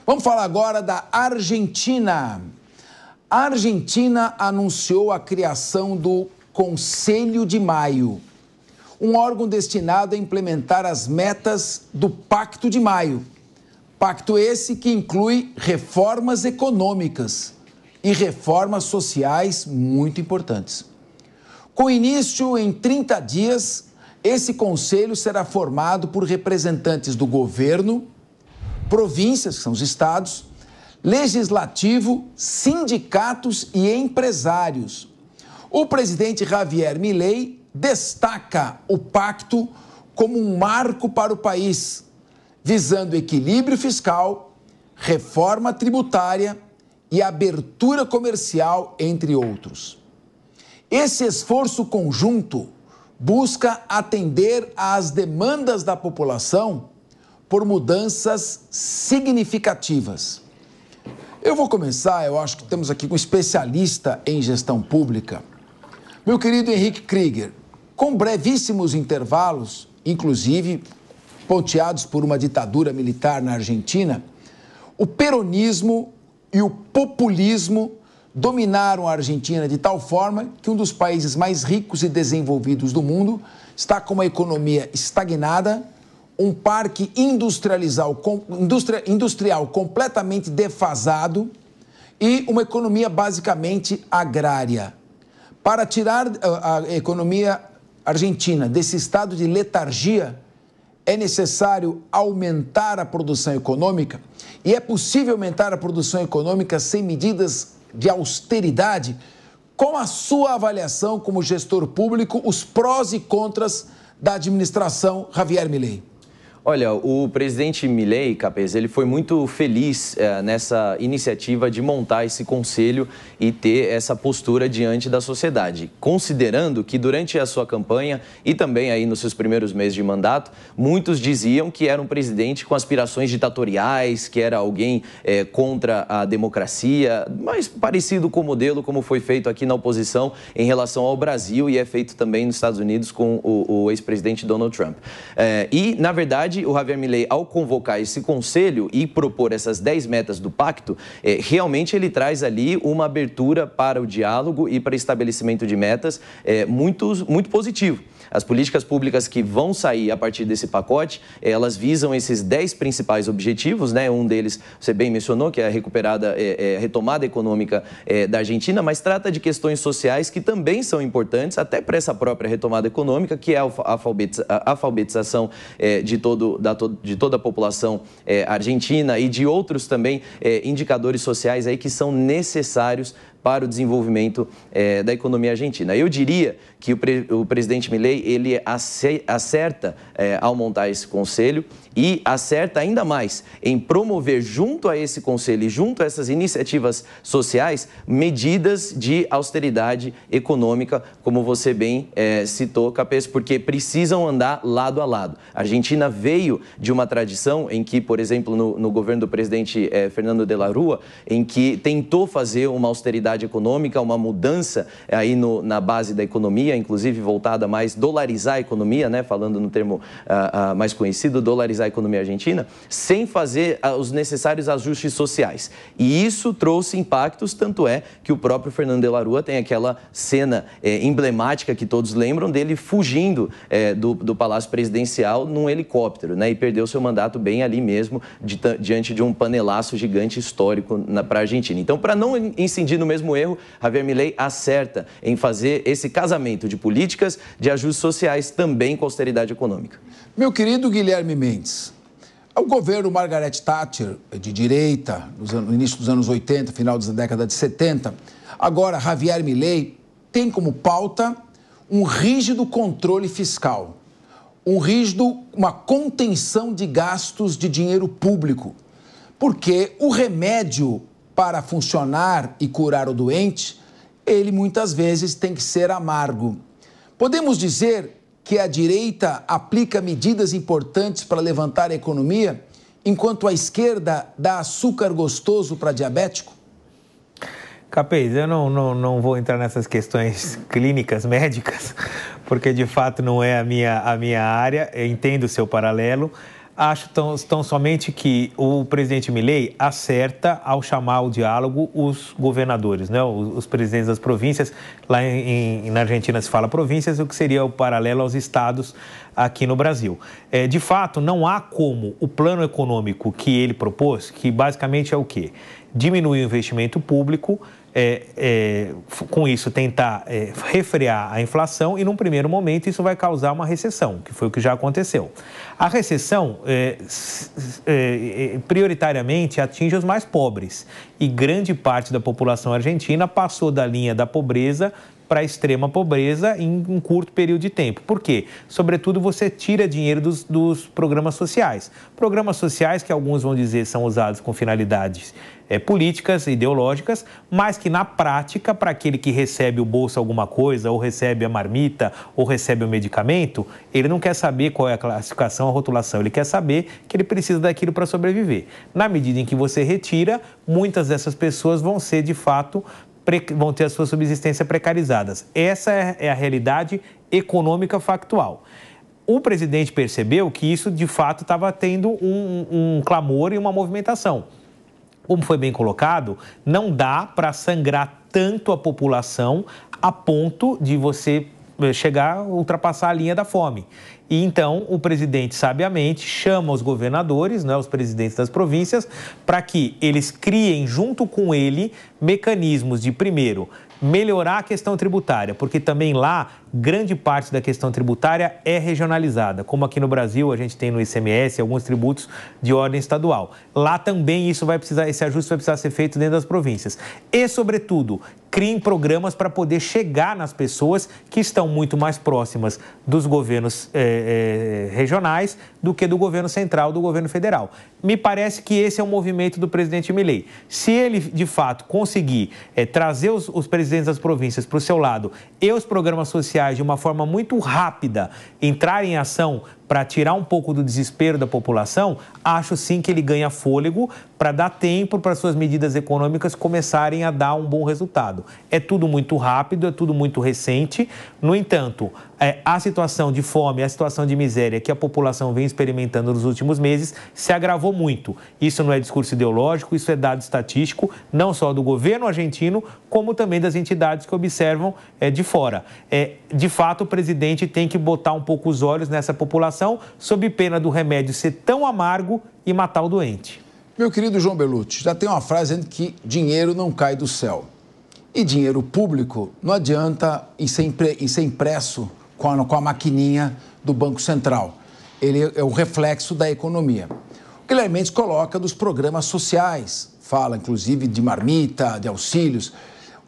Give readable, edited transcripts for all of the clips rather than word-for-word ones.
Vamos falar agora da Argentina. A Argentina anunciou a criação do Conselho de Maio, um órgão destinado a implementar as metas do Pacto de Maio. Pacto esse que inclui reformas econômicas e reformas sociais muito importantes. Com início em 30 dias, esse conselho será formado por representantes do governo, províncias, que são os estados, legislativo, sindicatos e empresários. O presidente Javier Milei destaca o pacto como um marco para o país, visando equilíbrio fiscal, reforma tributária e abertura comercial, entre outros. Esse esforço conjunto busca atender às demandas da população por mudanças significativas. Eu vou começar, eu acho que temos aqui um especialista em gestão pública, meu querido Henrique Krieger, com brevíssimos intervalos, inclusive ponteados por uma ditadura militar na Argentina, o peronismo e o populismo dominaram a Argentina de tal forma que um dos países mais ricos e desenvolvidos do mundo está com uma economia estagnada, um parque industrial completamente defasado e uma economia basicamente agrária. Para tirar a economia argentina desse estado de letargia, é necessário aumentar a produção econômica, e é possível aumentar a produção econômica sem medidas de austeridade. Qual a sua avaliação como gestor público, os prós e contras da administração Javier Milei? Olha, o presidente Milei, Capês, ele foi muito feliz nessa iniciativa de montar esse conselho e ter essa postura diante da sociedade, considerando que durante a sua campanha e também aí nos seus primeiros meses de mandato, muitos diziam que era um presidente com aspirações ditatoriais, que era alguém contra a democracia, mas parecido com o modelo como foi feito aqui na oposição em relação ao Brasil e é feito também nos Estados Unidos com o ex-presidente Donald Trump. E, na verdade, o Javier Milei, ao convocar esse conselho e propor essas 10 metas do pacto, realmente ele traz ali uma abertura para o diálogo e para estabelecimento de metas muito positivo. As políticas públicas que vão sair a partir desse pacote, elas visam esses 10 principais objetivos, né? Um deles, você bem mencionou, que é a retomada econômica da Argentina, mas trata de questões sociais que também são importantes, até para essa própria retomada econômica, que é a alfabetização de toda a população argentina e de outros também indicadores sociais aí que são necessários para o desenvolvimento da economia argentina. Eu diria que o presidente Milei, ele acerta ao montar esse conselho e acerta ainda mais em promover junto a esse conselho e junto a essas iniciativas sociais medidas de austeridade econômica, como você bem citou, Capês, porque precisam andar lado a lado. A Argentina veio de uma tradição em que, por exemplo, no governo do presidente Fernando de la Rúa, em que tentou fazer uma austeridade econômica, uma mudança aí na base da economia, inclusive voltada a mais dolarizar a economia, né, falando no termo mais conhecido, dolarizar a economia argentina, sem fazer os necessários ajustes sociais. E isso trouxe impactos, tanto é que o próprio Fernando de la Rúa tem aquela cena emblemática que todos lembram dele fugindo do Palácio Presidencial num helicóptero, né, e perdeu seu mandato bem ali mesmo, diante de um panelaço gigante histórico para a Argentina. Então, para não incidir no mesmo erro, Javier Milei acerta em fazer esse casamento de políticas de ajustes sociais também com austeridade econômica. Meu querido Guilherme Mendes, o governo Margaret Thatcher, de direita, no início dos anos 80, final da década de 70, agora Javier Milei tem como pauta um rígido controle fiscal, uma contenção de gastos de dinheiro público, porque o remédio para funcionar e curar o doente, ele muitas vezes tem que ser amargo. Podemos dizer que a direita aplica medidas importantes para levantar a economia, enquanto a esquerda dá açúcar gostoso para diabético? Capês, eu não vou entrar nessas questões clínicas, médicas, porque de fato não é a minha área, eu entendo o seu paralelo. Acho tão somente que o presidente Milei acerta ao chamar ao diálogo os governadores, né? Os presidentes das províncias. Lá na Argentina se fala províncias, o que seria o paralelo aos estados aqui no Brasil. De fato, não há como o plano econômico que ele propôs, que basicamente é o quê? Diminuir o investimento público, com isso tentar refrear a inflação e, num primeiro momento, isso vai causar uma recessão, que foi o que já aconteceu. A recessão, prioritariamente, atinge os mais pobres e grande parte da população argentina passou da linha da pobreza para a extrema pobreza em um curto período de tempo. Por quê? Sobretudo, você tira dinheiro dos programas sociais. Programas sociais que alguns vão dizer são usados com finalidades políticas, ideológicas, mas que na prática, para aquele que recebe o bolso alguma coisa, ou recebe a marmita, ou recebe o medicamento, ele não quer saber qual é a classificação, a rotulação, ele quer saber que ele precisa daquilo para sobreviver. Na medida em que você retira, muitas dessas pessoas vão ser, de fato, vão ter a sua subsistência precarizadas. Essa é a realidade econômica factual. O presidente percebeu que isso, de fato, estava tendo um clamor e uma movimentação. Como foi bem colocado, não dá para sangrar tanto a população a ponto de você chegar a ultrapassar a linha da fome. E então o presidente sabiamente chama os governadores, né, os presidentes das províncias, para que eles criem junto com ele mecanismos de, primeiro, melhorar a questão tributária, porque também lá grande parte da questão tributária é regionalizada, como aqui no Brasil a gente tem no ICMS alguns tributos de ordem estadual. Lá também esse ajuste vai precisar ser feito dentro das províncias. E, sobretudo, criem programas para poder chegar nas pessoas que estão muito mais próximas dos governos regionais do que do governo central, do governo federal. Me parece que esse é o movimento do presidente Milei. Se ele, de fato, conseguir trazer os presidentes das províncias para o seu lado e os programas sociais de uma forma muito rápida entrar em ação para tirar um pouco do desespero da população, acho sim que ele ganha fôlego para dar tempo para suas medidas econômicas começarem a dar um bom resultado. É tudo muito rápido, é tudo muito recente. No entanto, a situação de fome, a situação de miséria que a população vem experimentando nos últimos meses se agravou muito. Isso não é discurso ideológico, isso é dado estatístico, não só do governo argentino, como também das entidades que observam de fora. De fato, o presidente tem que botar um pouco os olhos nessa população, sob pena do remédio ser tão amargo e matar o doente. Meu querido João Belucci, já tem uma frase dizendo que dinheiro não cai do céu. E dinheiro público não adianta em ser impresso com a maquininha do Banco Central. Ele é o reflexo da economia. O Guilherme Mendes coloca dos programas sociais, fala inclusive de marmita, de auxílios.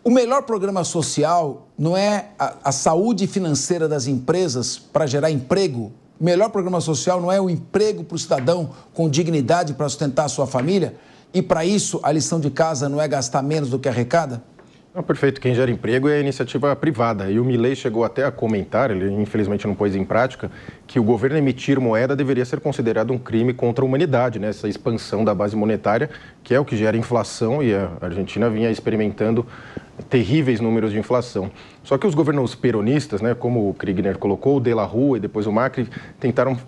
O melhor programa social não é a saúde financeira das empresas para gerar emprego? O melhor programa social não é o emprego para o cidadão com dignidade para sustentar a sua família? E para isso, a lição de casa não é gastar menos do que arrecada? Não, perfeito. Quem gera emprego é a iniciativa privada. E o Milei chegou até a comentar, ele infelizmente não pôs em prática, que o governo emitir moeda deveria ser considerado um crime contra a humanidade, né? Essa expansão da base monetária, que é o que gera inflação, e a Argentina vinha experimentando terríveis números de inflação. Só que os governos peronistas, né, como o Kriegner colocou, o De La Rúa e depois o Macri,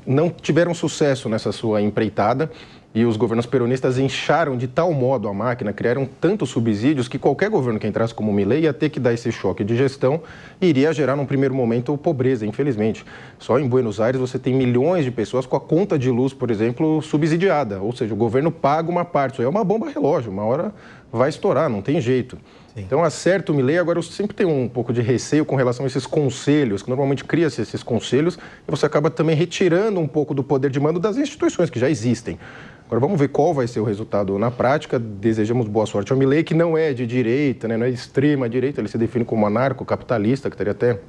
não tiveram sucesso nessa sua empreitada. E os governos peronistas incharam de tal modo a máquina, criaram tantos subsídios que qualquer governo que entrasse como o Milei ia ter que dar esse choque de gestão e iria gerar, num primeiro momento, pobreza, infelizmente. Só em Buenos Aires você tem milhões de pessoas com a conta de luz, por exemplo, subsidiada. Ou seja, o governo paga uma parte. Isso aí é uma bomba relógio, uma hora vai estourar, não tem jeito. Sim. Então, acerta o Milei. Agora, eu sempre tenho um pouco de receio com relação a esses conselhos, que normalmente cria-se esses conselhos e você acaba também retirando um pouco do poder de mando das instituições que já existem. Agora, vamos ver qual vai ser o resultado na prática. Desejamos boa sorte ao Milei, que não é de direita, né? Não é de extrema direita, ele se define como anarcocapitalista, que estaria até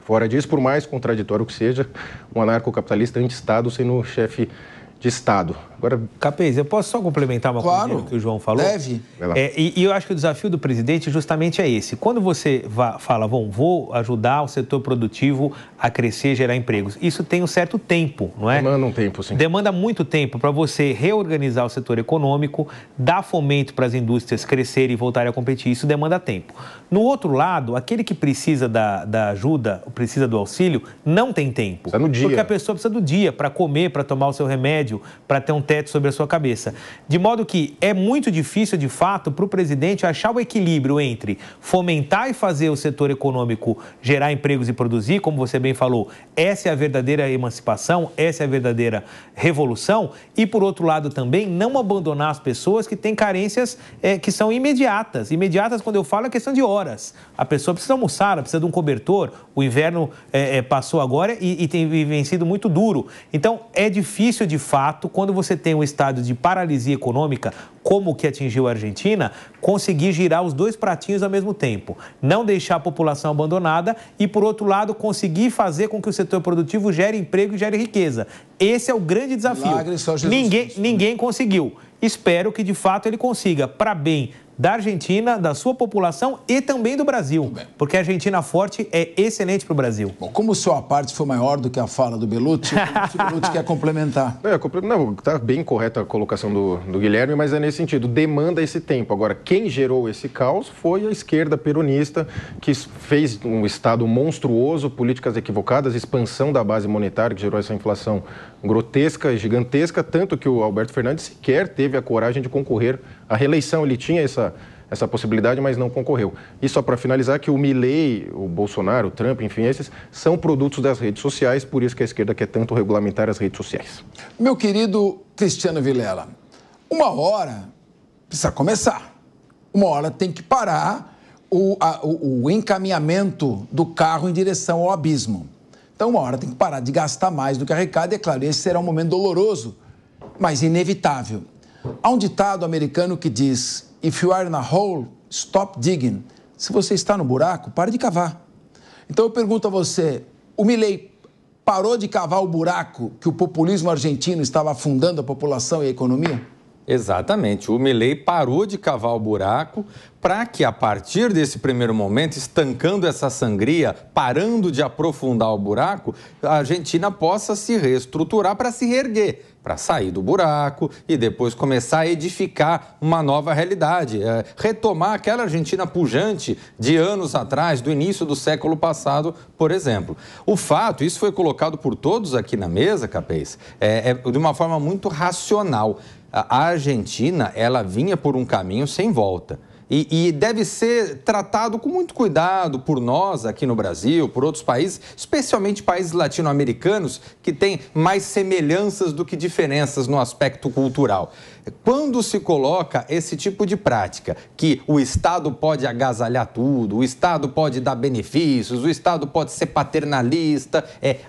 fora disso, por mais contraditório que seja, um anarcocapitalista anti-Estado sendo chefe de Estado. Agora, Capês, eu posso só complementar uma coisa que o João falou? Deve. E eu acho que o desafio do presidente justamente é esse. Quando você fala, vou ajudar o setor produtivo a crescer e gerar empregos, isso tem um certo tempo, não é? Demanda um tempo, sim. Demanda muito tempo para você reorganizar o setor econômico, dar fomento para as indústrias crescerem e voltarem a competir. Isso demanda tempo. No outro lado, aquele que precisa da ajuda, precisa do auxílio, não tem tempo. Precisa no dia. Porque a pessoa precisa do dia para comer, para tomar o seu remédio. privilégio para ter um teto sobre a sua cabeça. De modo que é muito difícil, de fato, para o presidente achar o equilíbrio entre fomentar e fazer o setor econômico gerar empregos e produzir, como você bem falou, essa é a verdadeira emancipação, essa é a verdadeira revolução, e, por outro lado, também não abandonar as pessoas que têm carências que são imediatas. Imediatas, quando eu falo, é questão de horas. A pessoa precisa almoçar, ela precisa de um cobertor, o inverno passou agora e tem sido muito duro. Então, é difícil, de fato, quando você tem um estado de paralisia econômica, como o que atingiu a Argentina, conseguir girar os dois pratinhos ao mesmo tempo. Não deixar a população abandonada e, por outro lado, conseguir fazer com que o setor produtivo gere emprego e gere riqueza. Esse é o grande desafio. Ninguém conseguiu. Espero que, de fato, ele consiga, para bem da Argentina, da sua população e também do Brasil, porque a Argentina forte é excelente para o Brasil. Bom, como o seu aparte foi maior do que a fala do Bellucci, o Bellucci quer complementar. Não, está bem correta a colocação do Guilherme, mas é nesse sentido, demanda esse tempo. Agora, quem gerou esse caos foi a esquerda peronista, que fez um Estado monstruoso, políticas equivocadas, expansão da base monetária, que gerou essa inflação grotesca e gigantesca, tanto que o Alberto Fernandes sequer teve a coragem de concorrer à reeleição. Ele tinha essa possibilidade, mas não concorreu. E só para finalizar, que o Milei, o Bolsonaro, o Trump, enfim, esses são produtos das redes sociais, por isso que a esquerda quer tanto regulamentar as redes sociais. Meu querido Cristiano Vilela, uma hora precisa começar. Uma hora tem que parar o encaminhamento do carro em direção ao abismo. Então, uma hora tem que parar de gastar mais do que arrecada, e, é claro, esse será um momento doloroso, mas inevitável. Há um ditado americano que diz: "If you are in a hole, stop digging." Se você está no buraco, pare de cavar. Então eu pergunto a você, o Milei parou de cavar o buraco que o populismo argentino estava afundando a população e a economia? Exatamente. O Milei parou de cavar o buraco para que, a partir desse primeiro momento, estancando essa sangria, parando de aprofundar o buraco, a Argentina possa se reestruturar para se reerguer, para sair do buraco e depois começar a edificar uma nova realidade, retomar aquela Argentina pujante de anos atrás, do início do século passado, por exemplo. O fato, isso foi colocado por todos aqui na mesa, Capês, de uma forma muito racional. A Argentina, ela vinha por um caminho sem volta. E deve ser tratado com muito cuidado por nós aqui no Brasil, por outros países, especialmente países latino-americanos, que têm mais semelhanças do que diferenças no aspecto cultural. Quando se coloca esse tipo de prática, que o Estado pode agasalhar tudo, o Estado pode dar benefícios, o Estado pode ser paternalista,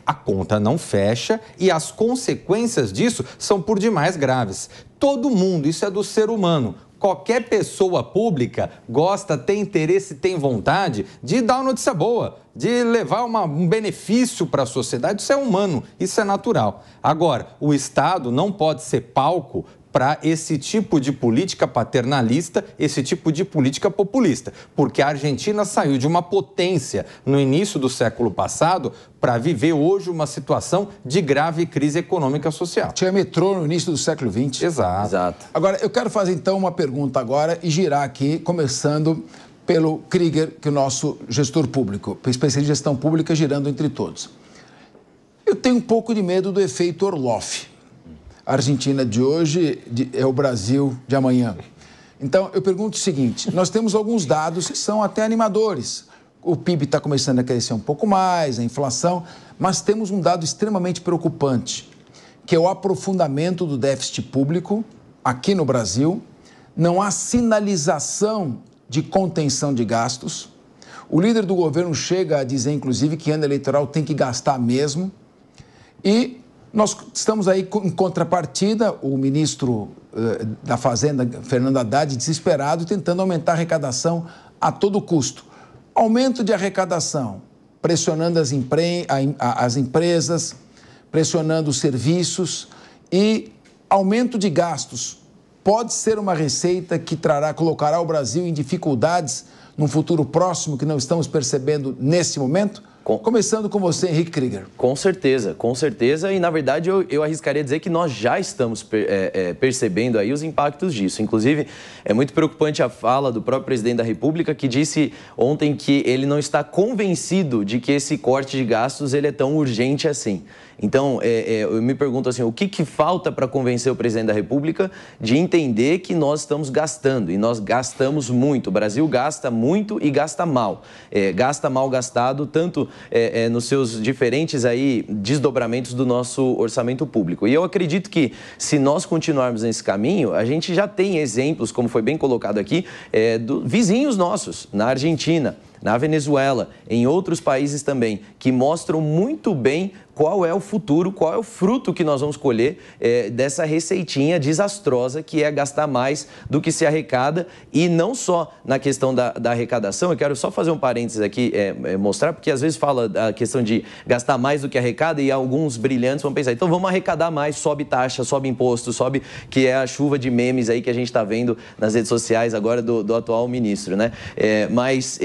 a conta não fecha e as consequências disso são por demais graves. Todo mundo, isso é do ser humano. Qualquer pessoa pública gosta, tem interesse, tem vontade de dar uma notícia boa, de levar um benefício para a sociedade. Isso é humano, isso é natural. Agora, o Estado não pode ser palco para esse tipo de política paternalista, esse tipo de política populista, porque a Argentina saiu de uma potência no início do século passado para viver hoje uma situação de grave crise econômica social. Tinha metrô no início do século XX. Exato. Agora, eu quero fazer então uma pergunta agora e girar aqui, começando pelo Krieger, que é o nosso gestor público, especialista em gestão pública, girando entre todos. Eu tenho um pouco de medo do efeito Orloff. A Argentina de hoje é o Brasil de amanhã. Então, eu pergunto o seguinte, nós temos alguns dados que são até animadores. O PIB está começando a crescer um pouco mais, a inflação, mas temos um dado extremamente preocupante, que é o aprofundamento do déficit público aqui no Brasil. Não há sinalização de contenção de gastos. O líder do governo chega a dizer, inclusive, que ano eleitoral tem que gastar mesmo. E nós estamos aí em contrapartida, o ministro da Fazenda, Fernando Haddad, desesperado, tentando aumentar a arrecadação a todo custo. Aumento de arrecadação, pressionando as empresas, pressionando os serviços, e aumento de gastos pode ser uma receita que colocará o Brasil em dificuldades num futuro próximo que não estamos percebendo nesse momento? Começando com você, Henrique Krieger. Com certeza. E, na verdade, eu arriscaria dizer que nós já estamos percebendo aí os impactos disso. Inclusive, é muito preocupante a fala do próprio presidente da República, que disse ontem que ele não está convencido de que esse corte de gastos ele é tão urgente assim. Então, eu me pergunto assim, o que falta para convencer o presidente da República de entender que nós estamos gastando, e nós gastamos muito. O Brasil gasta muito e gasta mal. Gasta mal gastado, tanto nos seus diferentes aí desdobramentos do nosso orçamento público. E eu acredito que, se nós continuarmos nesse caminho, a gente já tem exemplos, como foi bem colocado aqui, vizinhos nossos, na Argentina, na Venezuela, em outros países também, que mostram muito bem qual é o futuro, qual é o fruto que nós vamos colher dessa receitinha desastrosa que é gastar mais do que se arrecada. E não só na questão da arrecadação, eu quero só fazer um parênteses aqui, mostrar, porque às vezes fala a questão de gastar mais do que arrecada e alguns brilhantes vão pensar, então vamos arrecadar mais, sobe taxa, sobe imposto, sobe, que é a chuva de memes aí que a gente está vendo nas redes sociais agora do atual ministro, né? Mas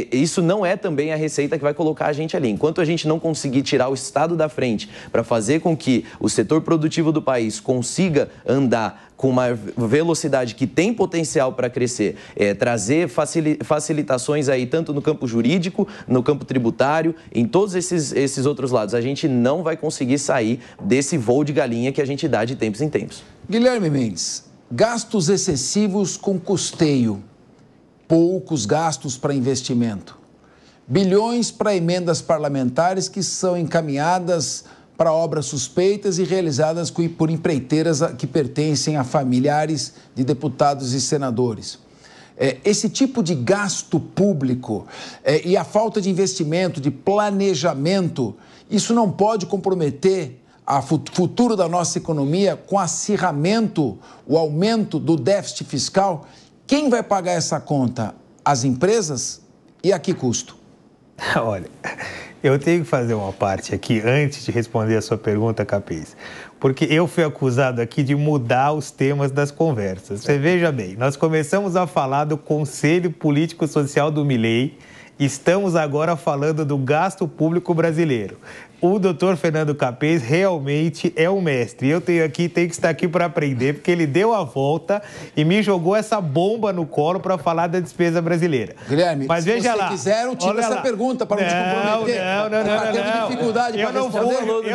isso não é também a receita que vai colocar a gente ali. Enquanto a gente não conseguir tirar o Estado da frente para fazer com que o setor produtivo do país consiga andar com uma velocidade que tem potencial para crescer, trazer facilitações aí tanto no campo jurídico, no campo tributário, em todos esses outros lados, a gente não vai conseguir sair desse voo de galinha que a gente dá de tempos em tempos. Guilherme Mendes, gastos excessivos com custeio, poucos gastos para investimento. Bilhões para emendas parlamentares que são encaminhadas para obras suspeitas e realizadas por empreiteiras que pertencem a familiares de deputados e senadores. Esse tipo de gasto público e a falta de investimento, de planejamento, isso não pode comprometer o futuro da nossa economia com acirramento, o aumento do déficit fiscal. Quem vai pagar essa conta? As empresas? E a que custo? Olha, eu tenho que fazer uma parte aqui antes de responder a sua pergunta, Capês, porque eu fui acusado aqui de mudar os temas das conversas. Você veja bem, nós começamos a falar do Conselho Político Social do Milei, estamos agora falando do gasto público brasileiro. O doutor Fernando Capês realmente é um mestre. Eu tenho que estar aqui para aprender, porque ele deu a volta e me jogou essa bomba no colo para falar da despesa brasileira. Guilherme, mas veja lá, se quiser, eu tiro essa pergunta para não te comprometer. Não. Dificuldade para responder.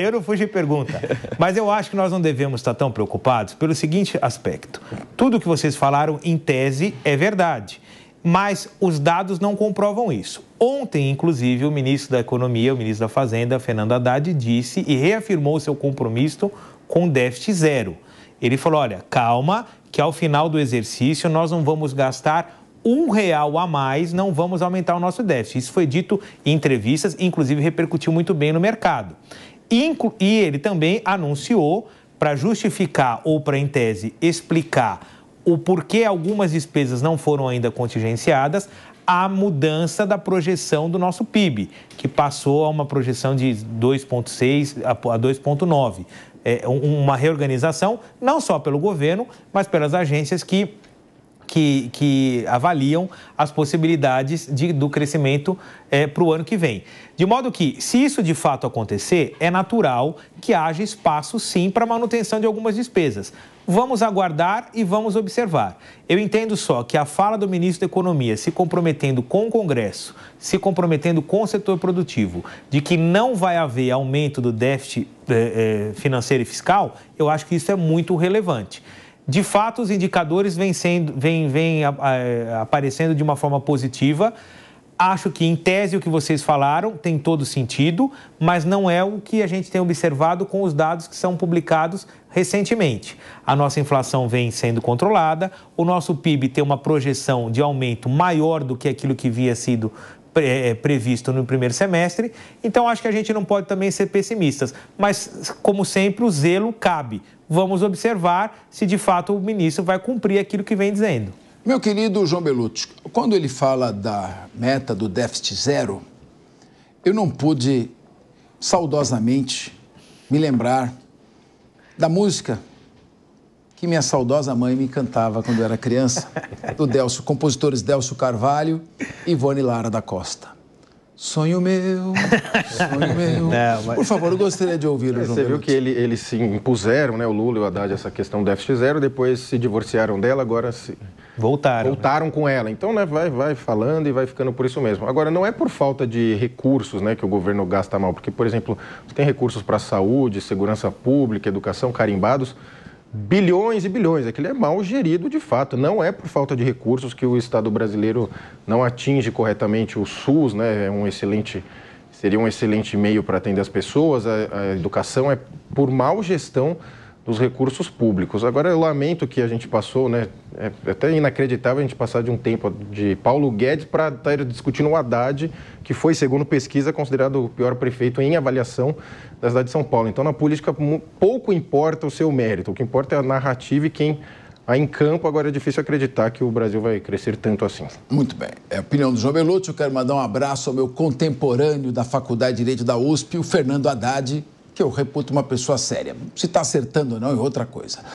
Eu não fujo de pergunta. Mas eu acho que nós não devemos estar tão preocupados pelo seguinte aspecto. Tudo que vocês falaram, em tese, é verdade. Mas os dados não comprovam isso. Ontem, inclusive, o ministro da Economia, o ministro da Fazenda, Fernando Haddad, disse e reafirmou seu compromisso com déficit zero. Ele falou, olha, calma, que ao final do exercício nós não vamos gastar R$1 a mais, não vamos aumentar o nosso déficit. Isso foi dito em entrevistas, inclusive repercutiu muito bem no mercado. E ele também anunciou, para justificar ou para, em tese, explicar o porquê algumas despesas não foram ainda contingenciadas, a mudança da projeção do nosso PIB, que passou a uma projeção de 2,6 a 2,9. Uma reorganização, não só pelo governo, mas pelas agências que avaliam as possibilidades do crescimento para o ano que vem. De modo que, se isso de fato acontecer, é natural que haja espaço, sim, para manutenção de algumas despesas. Vamos aguardar e vamos observar. Eu entendo só que a fala do ministro da Economia se comprometendo com o Congresso, se comprometendo com o setor produtivo, de que não vai haver aumento do déficit financeiro e fiscal, eu acho que isso é muito relevante. De fato, os indicadores vêm aparecendo de uma forma positiva. Acho que, em tese, o que vocês falaram tem todo sentido, mas não é o que a gente tem observado com os dados que são publicados recentemente. A nossa inflação vem sendo controlada, o nosso PIB tem uma projeção de aumento maior do que aquilo que havia sido previsto no primeiro semestre, então acho que a gente não pode também ser pessimistas, mas, como sempre, o zelo cabe. Vamos observar se, de fato, o ministro vai cumprir aquilo que vem dizendo. Meu querido João Belucci, quando ele fala da meta do déficit zero, eu não pude saudosamente me lembrar da música que minha saudosa mãe me cantava quando eu era criança, do compositores Délcio Carvalho e Ivone Lara da Costa. Sonho meu, sonho meu. Não, mas... Por favor, eu gostaria de ouvi-lo, João. Você viu que eles se impuseram, né, o Lula e o Haddad, essa questão do déficit zero, depois se divorciaram dela, agora voltaram com ela. Então, né, vai falando e vai ficando por isso mesmo. Agora, não é por falta de recursos, né, que o governo gasta mal, porque, por exemplo, tem recursos para saúde, segurança pública, educação carimbados, bilhões e bilhões. É que ele é mal gerido de fato. Não é por falta de recursos que o Estado brasileiro não atinge corretamente o SUS, né? Seria um excelente meio para atender as pessoas. A educação é por mal gestão dos recursos públicos. Agora, eu lamento que a gente passou, né? É até inacreditável a gente passar de um tempo de Paulo Guedes para estar discutindo o Haddad, que foi, segundo pesquisa, considerado o pior prefeito em avaliação da cidade de São Paulo. Então, na política, pouco importa o seu mérito. O que importa é a narrativa e quem está em campo. Agora é difícil acreditar que o Brasil vai crescer tanto assim. Muito bem. É a opinião do João Belucci. Eu quero mandar um abraço ao meu contemporâneo da Faculdade de Direito da USP, o Fernando Haddad, que eu reputo uma pessoa séria. Se está acertando ou não é outra coisa.